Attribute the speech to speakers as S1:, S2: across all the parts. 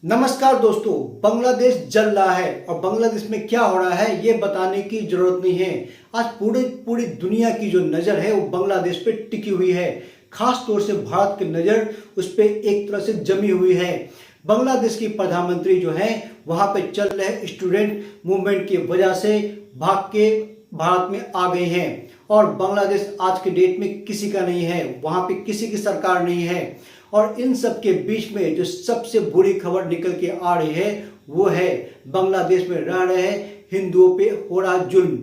S1: नमस्कार दोस्तों, बांग्लादेश जल रहा है और बांग्लादेश में क्या हो रहा है ये बताने की जरूरत नहीं है। आज पूरी दुनिया की जो नज़र है वो बांग्लादेश पे टिकी हुई है। खास तौर से भारत की नज़र उस पर एक तरह से जमी हुई है। बांग्लादेश की प्रधानमंत्री जो है वहाँ पे चल रहे स्टूडेंट मूवमेंट की वजह से भाग के भारत में आ गए हैं और बांग्लादेश आज के डेट में किसी का नहीं है, वहाँ पे किसी की सरकार नहीं है। और इन सब के बीच में जो सबसे बुरी खबर निकल के आ रही है वो है बांग्लादेश में रह रहे हिंदुओं पे हो रहा जुल्म।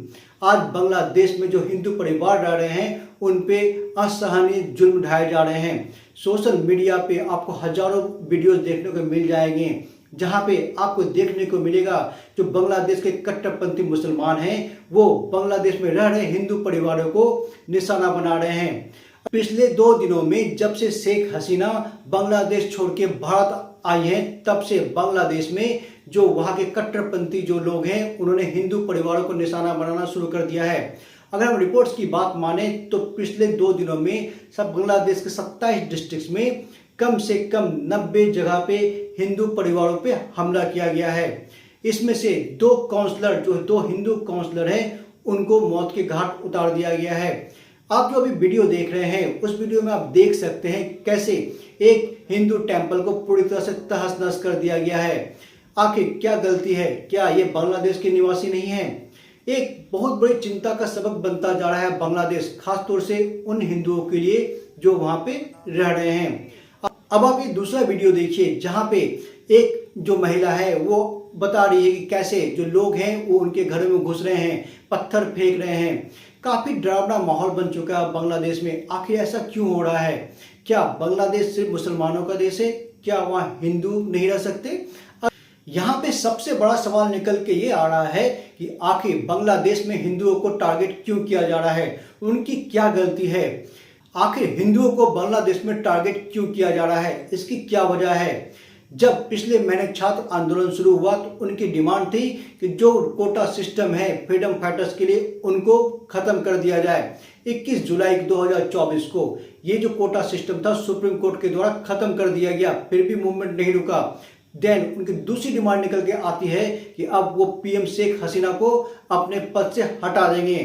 S1: आज बांग्लादेश में जो हिंदू परिवार रह रहे हैं उन पे असहनीय जुल्म ढाए जा रहे हैं। सोशल मीडिया पे आपको हजारों वीडियोस देखने को मिल जाएंगे जहां पे आपको देखने को मिलेगा जो बांग्लादेश के कट्टरपंथी मुसलमान हैं वो बांग्लादेश में रह रहे हिंदू परिवारों को निशाना बना रहे हैं। पिछले 2 दिनों में जब से शेख हसीना बांग्लादेश छोड़ के भारत आई है तब से बांग्लादेश में जो वहां के कट्टरपंथी जो लोग हैं उन्होंने हिंदू परिवारों को निशाना बनाना शुरू कर दिया है। अगर हम रिपोर्ट्स की बात माने तो पिछले 2 दिनों में सब बांग्लादेश के 27 डिस्ट्रिक्ट्स में कम से कम 90 जगह पे हिंदू परिवारों पे हमला किया गया है। इसमें से 2 काउंसलर जो 2 हिंदू काउंसलर हैं उनको मौत के घाट उतार दिया गया है। आप जो अभी वीडियो देख रहे हैं उस वीडियो में आप देख सकते हैं कैसे एक हिंदू टेंपल को पूरी तरह से तहस नहस कर दिया गया है। आखिर क्या गलती है? क्या ये बांग्लादेश के निवासी नहीं है? एक बहुत बड़ी चिंता का सबक बनता जा रहा है बांग्लादेश, खासतौर से उन हिंदुओं के लिए जो वहां पे रह रहे हैं। अब आप ये दूसरा वीडियो देखिए जहां पे एक जो महिला है वो बता रही है कि कैसे जो लोग हैं वो उनके घरों में घुस रहे हैं, पत्थर फेंक रहे हैं। काफी डरावना माहौल बन चुका है बांग्लादेश में। आखिर ऐसा क्यों हो रहा है? क्या बांग्लादेश सिर्फ मुसलमानों का देश है? क्या वहाँ हिंदू नहीं रह सकते? यहाँ पे सबसे बड़ा सवाल निकल के ये आ रहा है कि आखिर बांग्लादेश में हिंदुओं को टारगेट क्यों किया जा रहा है? उनकी क्या गलती है? आखिर हिंदुओं को बांग्लादेश में टारगेट क्यों किया जा रहा है? इसकी क्या वजह है? जब पिछले महीने छात्र आंदोलन शुरू हुआ तो उनकी डिमांड थी कि जो कोटा सिस्टम है फ्रीडम फाइटर्स के लिए उनको खत्म कर दिया जाए। 21 जुलाई 2024 को ये जो कोटा सिस्टम था सुप्रीम कोर्ट के द्वारा खत्म कर दिया गया, फिर भी मूवमेंट नहीं रुका। देन उनकी दूसरी डिमांड निकल के आती है कि अब वो पीएम शेख हसीना को अपने पद से हटा देंगे।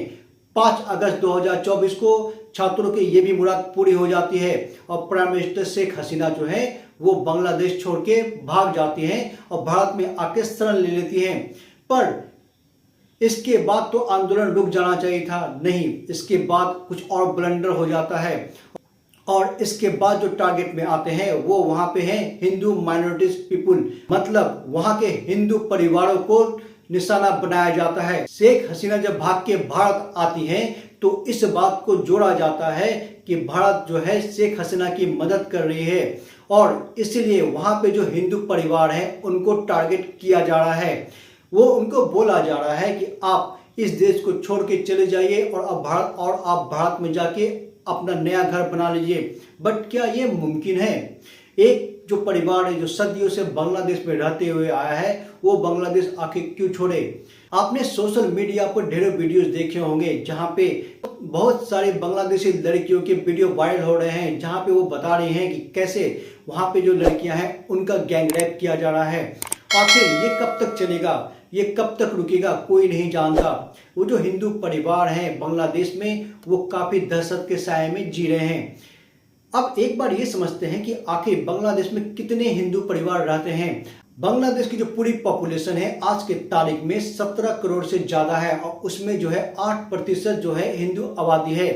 S1: 5 अगस्त 2024 को छात्रों की ये भी मुराद पूरी हो जाती है और प्राइम मिनिस्टर शेख हसीना जो है वो बांग्लादेश छोड़ के भाग जाती हैं और भारत में आके शरण ले लेती हैं। पर इसके बाद तो आंदोलन रुक जाना चाहिए था, नहीं, इसके बाद कुछ और ब्लंडर हो जाता है और इसके बाद जो टारगेट में आते हैं वो वहां पे हैं हिंदू माइनॉरिटीज पीपुल, मतलब वहां के हिंदू परिवारों को निशाना बनाया जाता है। शेख हसीना जब भाग के भारत आती हैं तो इस बात को जोड़ा जाता है कि भारत जो है शेख हसीना की मदद कर रही है और इसलिए वहां पे जो हिंदू परिवार हैं उनको टारगेट किया जा रहा है। वो उनको बोला जा रहा है कि आप इस देश को छोड़ के चले जाइए और आप भारत में जाके अपना नया घर बना लीजिए। बट क्या ये मुमकिन है? एक जो परिवार है जो सदियों से बांग्लादेश में रहते हुए आया है वो बांग्लादेश आखिर क्यों छोड़े? आपने सोशल मीडिया पर ढेरों वीडियोस देखे होंगे जहां पे बहुत सारी बांग्लादेशी लड़कियों के वीडियो वायरल हो रहे हैं जहां पे वो बता रही हैं कि कैसे वहां पे जो लड़कियां हैं उनका गैंग रेप किया जा रहा है। आखिर ये कब तक चलेगा? ये कब तक रुकेगा? कोई नहीं जानता। वो जो हिंदू परिवार हैं बांग्लादेश में वो काफी दहशत के साए में जी रहे हैं। अब एक बार ये समझते हैं कि आखिर बांग्लादेश में कितने हिंदू परिवार रहते हैं। बांग्लादेश की जो पूरी पॉपुलेशन है आज के तारीख में 17 करोड़ से ज्यादा है और उसमें जो है 8% जो है हिंदू आबादी है।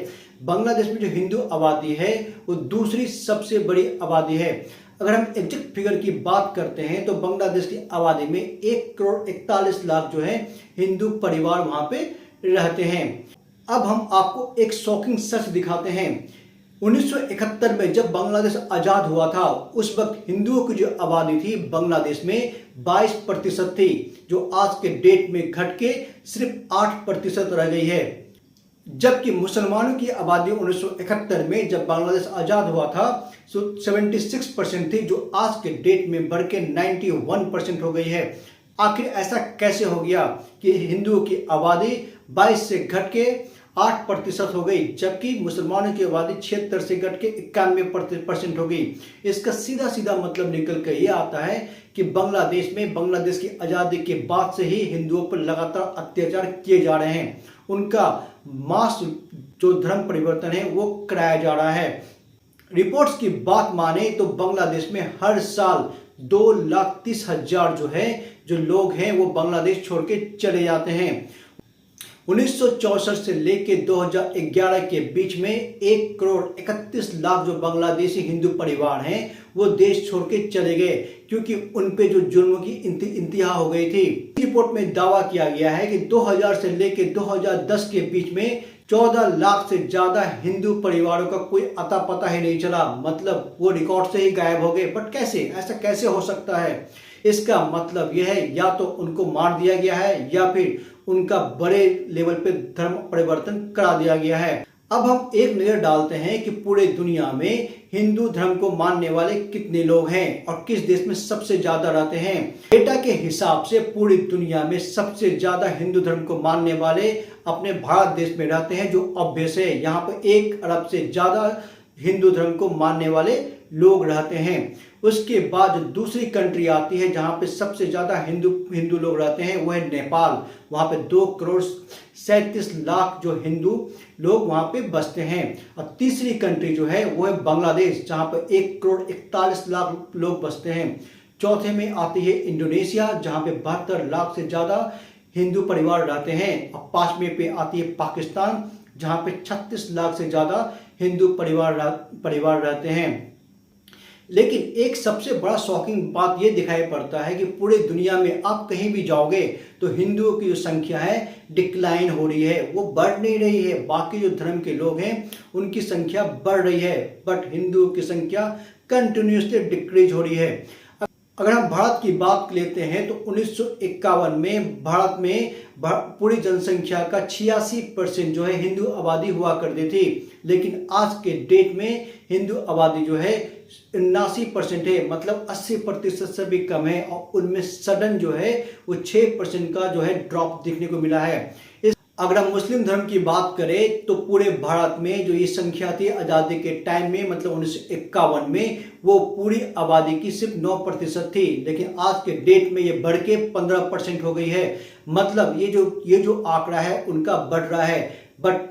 S1: बांग्लादेश में जो हिंदू आबादी है वो दूसरी सबसे बड़ी आबादी है। अगर हम एग्जैक्ट फिगर की बात करते हैं तो बांग्लादेश की आबादी में 1 करोड़ 41 लाख जो है हिंदू परिवार वहां पे रहते हैं। अब हम आपको एक शॉकिंग सच दिखाते हैं। 1971 में जब बांग्लादेश आजाद हुआ था उस वक्त हिंदुओं की जो आबादी थी बांग्लादेश में 22% थी, जो आज के डेट में घट के सिर्फ 8% रह गई है। जबकि मुसलमानों की आबादी 1971 में जब बांग्लादेश आजाद हुआ था 76% थी, जो आज के डेट में बढ़ के 91% हो गई है। आखिर ऐसा कैसे हो गया कि हिंदुओं की आबादी 22 से घट के 8% हो गई, जबकि मुसलमानों की आबादी 76 से घट के 91% हो गई। इसका सीधा सीधा मतलब निकल कर ये आता है कि बांग्लादेश में बांग्लादेश की आज़ादी के बाद से ही हिंदुओं पर लगातार अत्याचार किए जा रहे हैं। उनका मास जो धर्म परिवर्तन है वो कराया जा रहा है। रिपोर्ट्स की बात माने तो बांग्लादेश में हर साल 2,30,000 जो लोग हैं वो बांग्लादेश छोड़ के चले जाते हैं। 1964 से लेकर 2011 के बीच में 1,31,00,000 जो बांग्लादेशी हिंदू परिवार हैं वो देश छोड़ के चले गए, क्योंकि उन पे जो जुल्म की इंतहा हो गई थी। रिपोर्ट में दावा किया गया है कि 2000 से लेकर 2010 के बीच में 14 लाख से ज्यादा हिंदू परिवारों का कोई अता पता ही नहीं चला, मतलब वो रिकॉर्ड से ही गायब हो गए। बट कैसे, ऐसा कैसे हो सकता है? इसका मतलब यह है या तो उनको मार दिया गया है या फिर उनका बड़े लेवल पे धर्म परिवर्तन करा दिया गया है। अब हम एक नजर डालते हैं कि पूरे दुनिया में हिंदू धर्म को मानने वाले कितने लोग हैं और किस देश में सबसे ज्यादा रहते हैं। डेटा के हिसाब से पूरी दुनिया में सबसे ज्यादा हिंदू धर्म को मानने वाले अपने भारत देश में रहते हैं, जो ऑब्वियस है। यहाँ पर 1 अरब से ज्यादा हिंदू धर्म को मानने वाले लोग रहते हैं। उसके बाद जो दूसरी कंट्री आती है जहां पे सबसे ज्यादा हिंदू लोग रहते हैं वो है नेपाल। वहां पे 2,37,00,000 जो हिंदू लोग वहां पे बसते हैं। और तीसरी कंट्री जो है वो है बांग्लादेश, जहां पे 1,41,00,000 लोग बसते हैं। चौथे में आती है इंडोनेशिया, जहां पे 72 लाख से ज्यादा हिंदू परिवार रहते हैं। और 5वें पे आती है पाकिस्तान, जहां पे 36 लाख से ज्यादा हिंदू परिवार रहते हैं। लेकिन एक सबसे बड़ा शॉकिंग बात यह दिखाई पड़ता है कि पूरे दुनिया में आप कहीं भी जाओगे तो हिंदुओं की जो संख्या है डिक्लाइन हो रही है, वो बढ़ नहीं रही है। बाकी जो धर्म के लोग हैं उनकी संख्या बढ़ रही है, बट हिंदुओं की संख्या कंटिन्यूसली डिक्रीज हो रही है। अगर हम भारत की बात लेते हैं तो 1951 में भारत में पूरी जनसंख्या का 86% जो है हिंदू आबादी हुआ करती थी, लेकिन आज के डेट में हिंदू आबादी जो है 79% है, मतलब 80% से भी कम है। और उनमें सडन जो है वो 6% का जो है ड्रॉप देखने को मिला है। अगर हम मुस्लिम धर्म की बात करें तो पूरे भारत में जो ये संख्या थी आज़ादी के टाइम में, मतलब 1951 में, वो पूरी आबादी की सिर्फ 9% थी, लेकिन आज के डेट में ये बढ़ के 15% हो गई है। मतलब ये जो आंकड़ा है उनका बढ़ रहा है, बट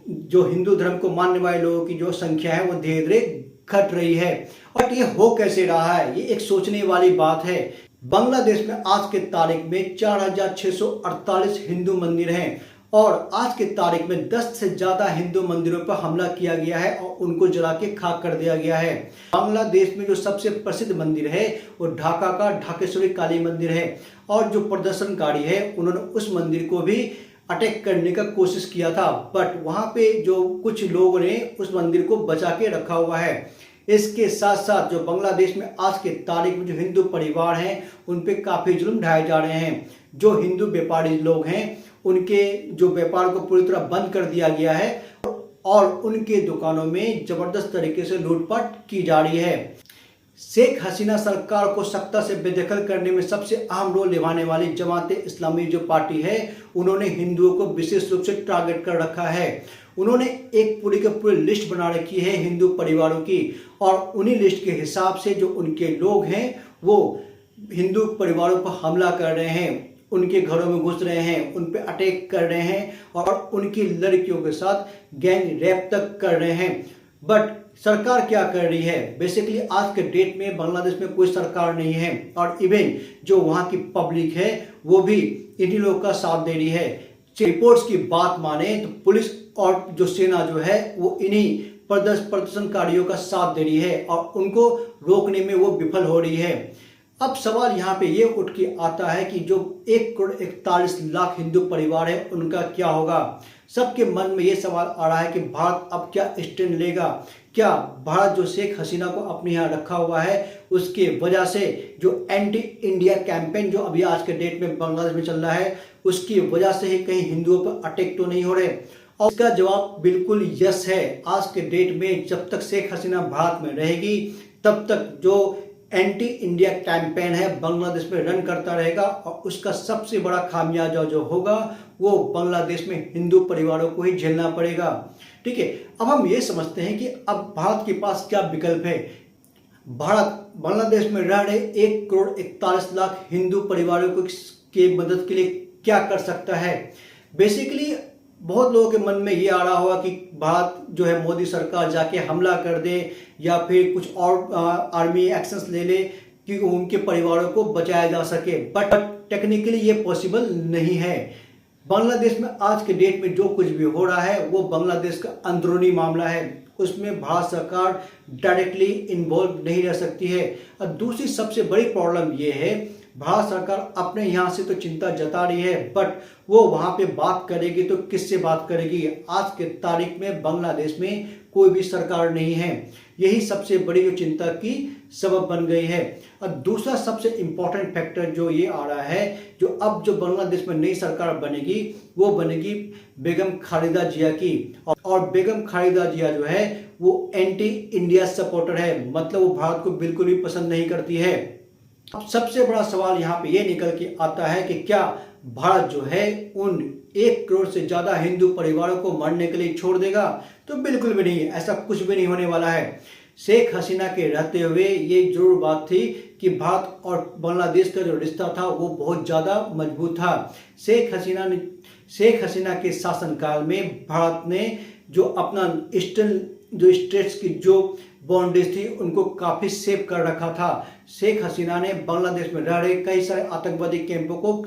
S1: जो हिंदू धर्म को मानने वाले लोगों की जो संख्या है वो धीरे धीरे घट रही है। और ये हो कैसे रहा है, ये एक सोचने वाली बात है। बांग्लादेश में आज के तारीख में 4,648 हिंदू मंदिर हैं और आज के तारीख में 10 से ज्यादा हिंदू मंदिरों पर हमला किया गया है और उनको जला के खाक कर दिया गया है। बांग्लादेश में जो सबसे प्रसिद्ध मंदिर है वो ढाका का ढाकेश्वरी काली मंदिर है, और जो प्रदर्शनकारी है उन्होंने उस मंदिर को भी अटैक करने का कोशिश किया था, बट वहां पे जो कुछ लोगों ने उस मंदिर को बचा के रखा हुआ है। इसके साथ साथ जो बांग्लादेश में आज के तारीख में जो हिंदू परिवार हैं उन पे काफी जुल्म ढाए जा रहे हैं। जो हिंदू व्यापारी लोग हैं उनके जो व्यापार को पूरी तरह बंद कर दिया गया है और उनके दुकानों में जबरदस्त तरीके से लूटपाट की जा रही है। शेख हसीना सरकार को सत्ता से बेदखल करने में सबसे अहम रोल निभाने वाली जमाते इस्लामी जो पार्टी है, उन्होंने हिंदुओं को विशेष रूप से टारगेट कर रखा है। उन्होंने एक पूरी की पूरी लिस्ट बना रखी है हिंदू परिवारों की, और उन्हीं लिस्ट के हिसाब से जो उनके लोग हैं वो हिंदू परिवारों पर हमला कर रहे हैं, उनके घरों में घुस रहे हैं, उन पे अटैक कर रहे हैं और उनकी लड़कियों के साथ गैंग रेप तक कर रहे हैं। बट सरकार क्या कर रही है? बेसिकली आज के डेट में बांग्लादेश में कोई सरकार नहीं है, और इवन जो वहाँ की पब्लिक है वो भी इन्हीं लोगों का साथ दे रही है। रिपोर्ट्स की बात माने तो पुलिस और जो सेना जो है वो इन्हीं प्रदर्शनकारियों का साथ दे रही है और उनको रोकने में वो विफल हो रही है। अब सवाल यहाँ पे ये उठ के आता है कि जो 1,41,00,000 हिंदू परिवार है उनका क्या होगा। सबके मन में ये सवाल आ रहा है कि भारत अब क्या स्टैंड लेगा। क्या भारत जो शेख हसीना को अपने यहाँ रखा हुआ है उसके वजह से जो एंटी इंडिया कैंपेन जो अभी आज के डेट में बांग्लादेश में चल रहा है उसकी वजह से ही कहीं हिंदुओं पर अटैक तो नहीं हो रहे? और इसका जवाब बिल्कुल यस है। आज के डेट में जब तक शेख हसीना भारत में रहेगी तब तक जो एंटी इंडिया कैंपेन है बांग्लादेश में रन करता रहेगा और उसका सबसे बड़ा खामियाजा जो होगा वो बांग्लादेश में हिंदू परिवारों को ही झेलना पड़ेगा। ठीक है, अब हम ये समझते हैं कि अब भारत के पास क्या विकल्प है। भारत बांग्लादेश में रह रहे 1,41,00,000 हिंदू परिवारों को की मदद के लिए क्या कर सकता है। बेसिकली बहुत लोगों के मन में ये आ रहा होगा कि भारत जो है मोदी सरकार जाके हमला कर दे या फिर कुछ और आर्मी एक्शंस ले ले कि उनके परिवारों को बचाया जा सके, बट टेक्निकली ये पॉसिबल नहीं है। बांग्लादेश में आज के डेट में जो कुछ भी हो रहा है वो बांग्लादेश का अंदरूनी मामला है, उसमें भारत सरकार डायरेक्टली इन्वॉल्व नहीं रह सकती है। और दूसरी सबसे बड़ी प्रॉब्लम ये है, भारत सरकार अपने यहाँ से तो चिंता जता रही है बट वो वहाँ पे बात करेगी तो किससे बात करेगी। आज के तारीख में बांग्लादेश में कोई भी सरकार नहीं है, यही सबसे बड़ी जो चिंता की सबब बन गई है। और दूसरा सबसे इम्पोर्टेंट फैक्टर जो ये आ रहा है, जो अब जो बांग्लादेश में नई सरकार बनेगी वो बनेगी बेगम खालिदा जिया की, और बेगम खालिदा जिया जो है वो एंटी इंडिया सपोर्टर है, मतलब वो भारत को बिल्कुल भी पसंद नहीं करती है। अब सबसे बड़ा सवाल यहाँ पे ये निकल के आता है कि क्या भारत जो है उन 1 करोड़ से ज्यादा हिंदू परिवारों को मरने के लिए छोड़ देगा। तो बिल्कुल भी नहीं, ऐसा कुछ भी नहीं होने वाला है। शेख हसीना के रहते हुए ये जरूर बात थी कि भारत और बांग्लादेश का जो रिश्ता था वो बहुत ज्यादा मजबूत था। शेख हसीना के शासनकाल में भारत ने जो अपना ईस्टर्न जो स्टेट्स की जो बाउंड्रीज थी उनको काफी सेव कर रखा था। शेख हसीना ने बांग्लादेश में रह रहे कई सारे आतंकवादी कैंपों को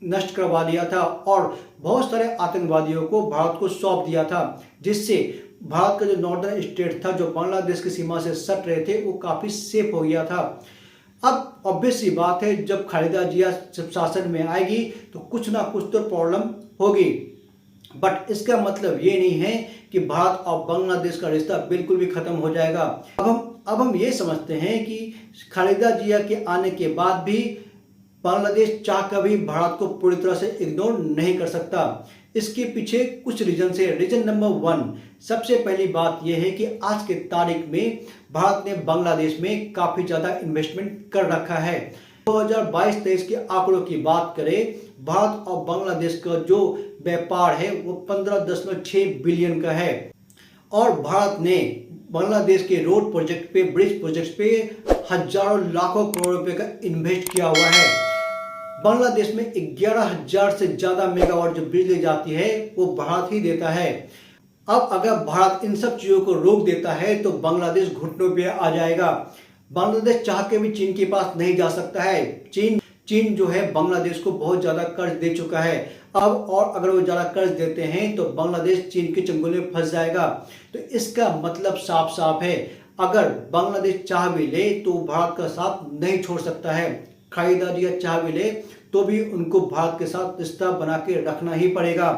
S1: नष्ट करवा दिया था और बहुत सारे आतंकवादियों को भारत को सौंप दिया था, जिससे भारत का जो नॉर्दर्न स्टेट था जो बांग्लादेश की सीमा से सट रहे थे वो काफी सेफ हो गया था। अब ऑब्वियस सी बात है, जब खालिदा जिया जब शासन में आएगी तो कुछ ना कुछ तो प्रॉब्लम होगी, बट इसका मतलब ये नहीं है कि भारत और बांग्लादेश का रिश्ता बिल्कुल भी खत्म हो जाएगा। अब हम ये समझते हैं कि खालिदा जिया के आने के बाद भी बांग्लादेश चाहकर भी भारत को पूरी तरह से इग्नोर नहीं कर सकता। इसके पीछे कुछ रीजन है। रीजन नंबर 1, सबसे पहली बात यह है कि आज के तारीख में भारत ने बांग्लादेश में काफी ज्यादा इन्वेस्टमेंट कर रखा है। 2022-23 के आंकड़ों की बात करें, भारत और बांग्लादेश का जो व्यापार है वो 15.6 बिलियन का है और भारत ने बांग्लादेश के रोड प्रोजेक्ट पे, ब्रिज प्रोजेक्ट पे हजारों लाखों करोड़ रुपए का इन्वेस्ट किया हुआ है। बांग्लादेश में 11,000 से ज्यादा मेगावाट जो बिजली जाती है वो भारत ही देता है। अब अगर भारत इन सब चीजों को रोक देता है तो बांग्लादेश घुटनों पे आ जाएगा। बांग्लादेश चाह के भी चीन के पास नहीं जा सकता है। चीन जो है बांग्लादेश को बहुत ज्यादा कर्ज दे चुका है। अब और अगर वो ज्यादा कर्ज देते हैं तो बांग्लादेश चीन के चंगुल में फंस जाएगा। तो इसका मतलब साफ साफ है, अगर बांग्लादेश चाह भी ले तो भारत का साथ नहीं छोड़ सकता है। खालिदा जिया चाह भी ले तो भी उनको भारत के साथ रिश्ता बना के रखना ही पड़ेगा।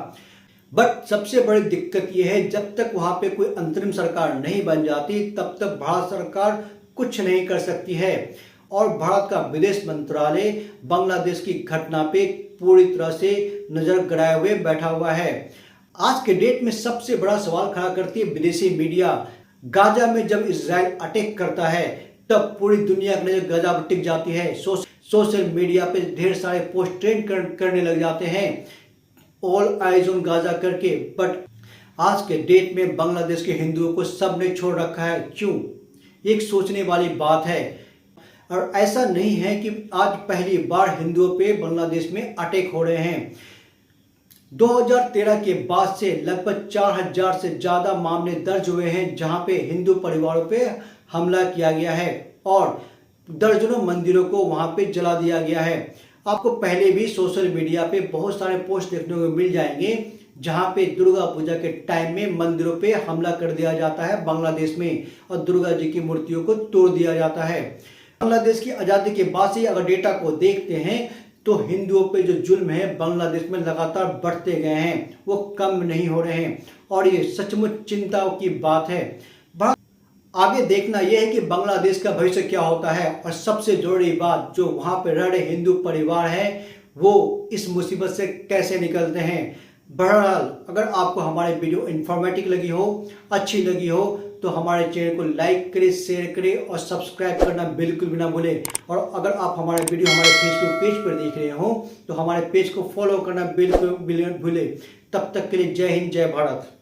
S1: बट सबसे बड़ी दिक्कत यह है, जब तक वहां पे कोई अंतरिम सरकार नहीं बन जाती तब तक भारत सरकार कुछ नहीं कर सकती है। और भारत का विदेश मंत्रालय बांग्लादेश की घटना पे पूरी तरह से नजर गड़ाए हुए बैठा हुआ है। आज के डेट में सबसे बड़ा सवाल खड़ा करती है विदेशी मीडिया। गाजा में जब इजराइल अटैक करता है तब पूरी दुनिया की नजर गाजा पर टिक जाती है। सोशल मीडिया पे ढेर सारे पोस्ट ट्रेंड करने लग जाते हैं, ऑल आइज ऑन गाजा करके। बट आज के डेट में बांग्लादेश के हिंदुओं को सब ने छोड़ रखा है। क्यों? एक सोचने वाली बात है। और ऐसा नहीं है कि आज पहली बार हिंदुओं पे बांग्लादेश में अटैक हो रहे हैं। 2013 के बाद से लगभग 4,000 से ज्यादा मामले दर्ज हुए हैं जहां पे हिंदू परिवारों पे हमला किया गया है और दर्जनों मंदिरों को वहां पे जला दिया गया है। आपको पहले भी सोशल मीडिया पे बहुत सारे पोस्ट देखने को मिल जाएंगे जहां पे दुर्गा पूजा के टाइम में मंदिरों पे हमला कर दिया जाता है बांग्लादेश में और दुर्गा जी की मूर्तियों को तोड़ दिया जाता है। बांग्लादेश की आजादी के बाद से अगर डेटा को देखते हैं तो हिंदुओं पे जो जुल्म है बांग्लादेश में लगातार बढ़ते गए हैं, वो कम नहीं हो रहे हैं और ये सचमुच चिंता की बात है। आगे देखना यह है कि बांग्लादेश का भविष्य क्या होता है और सबसे जरूरी बात, जो वहां पे रह रहे हिंदू परिवार है वो इस मुसीबत से कैसे निकलते हैं। बहरहाल अगर आपको हमारी वीडियो इंफॉर्मेटिव लगी हो, अच्छी लगी हो तो हमारे चैनल को लाइक करें, शेयर करें और सब्सक्राइब करना बिल्कुल भी ना भूलें। और अगर आप हमारे वीडियो हमारे फेसबुक पेज पर देख रहे हो तो हमारे पेज को फॉलो करना बिल्कुल भी ना भूलें। तब तक के लिए जय हिंद, जय भारत।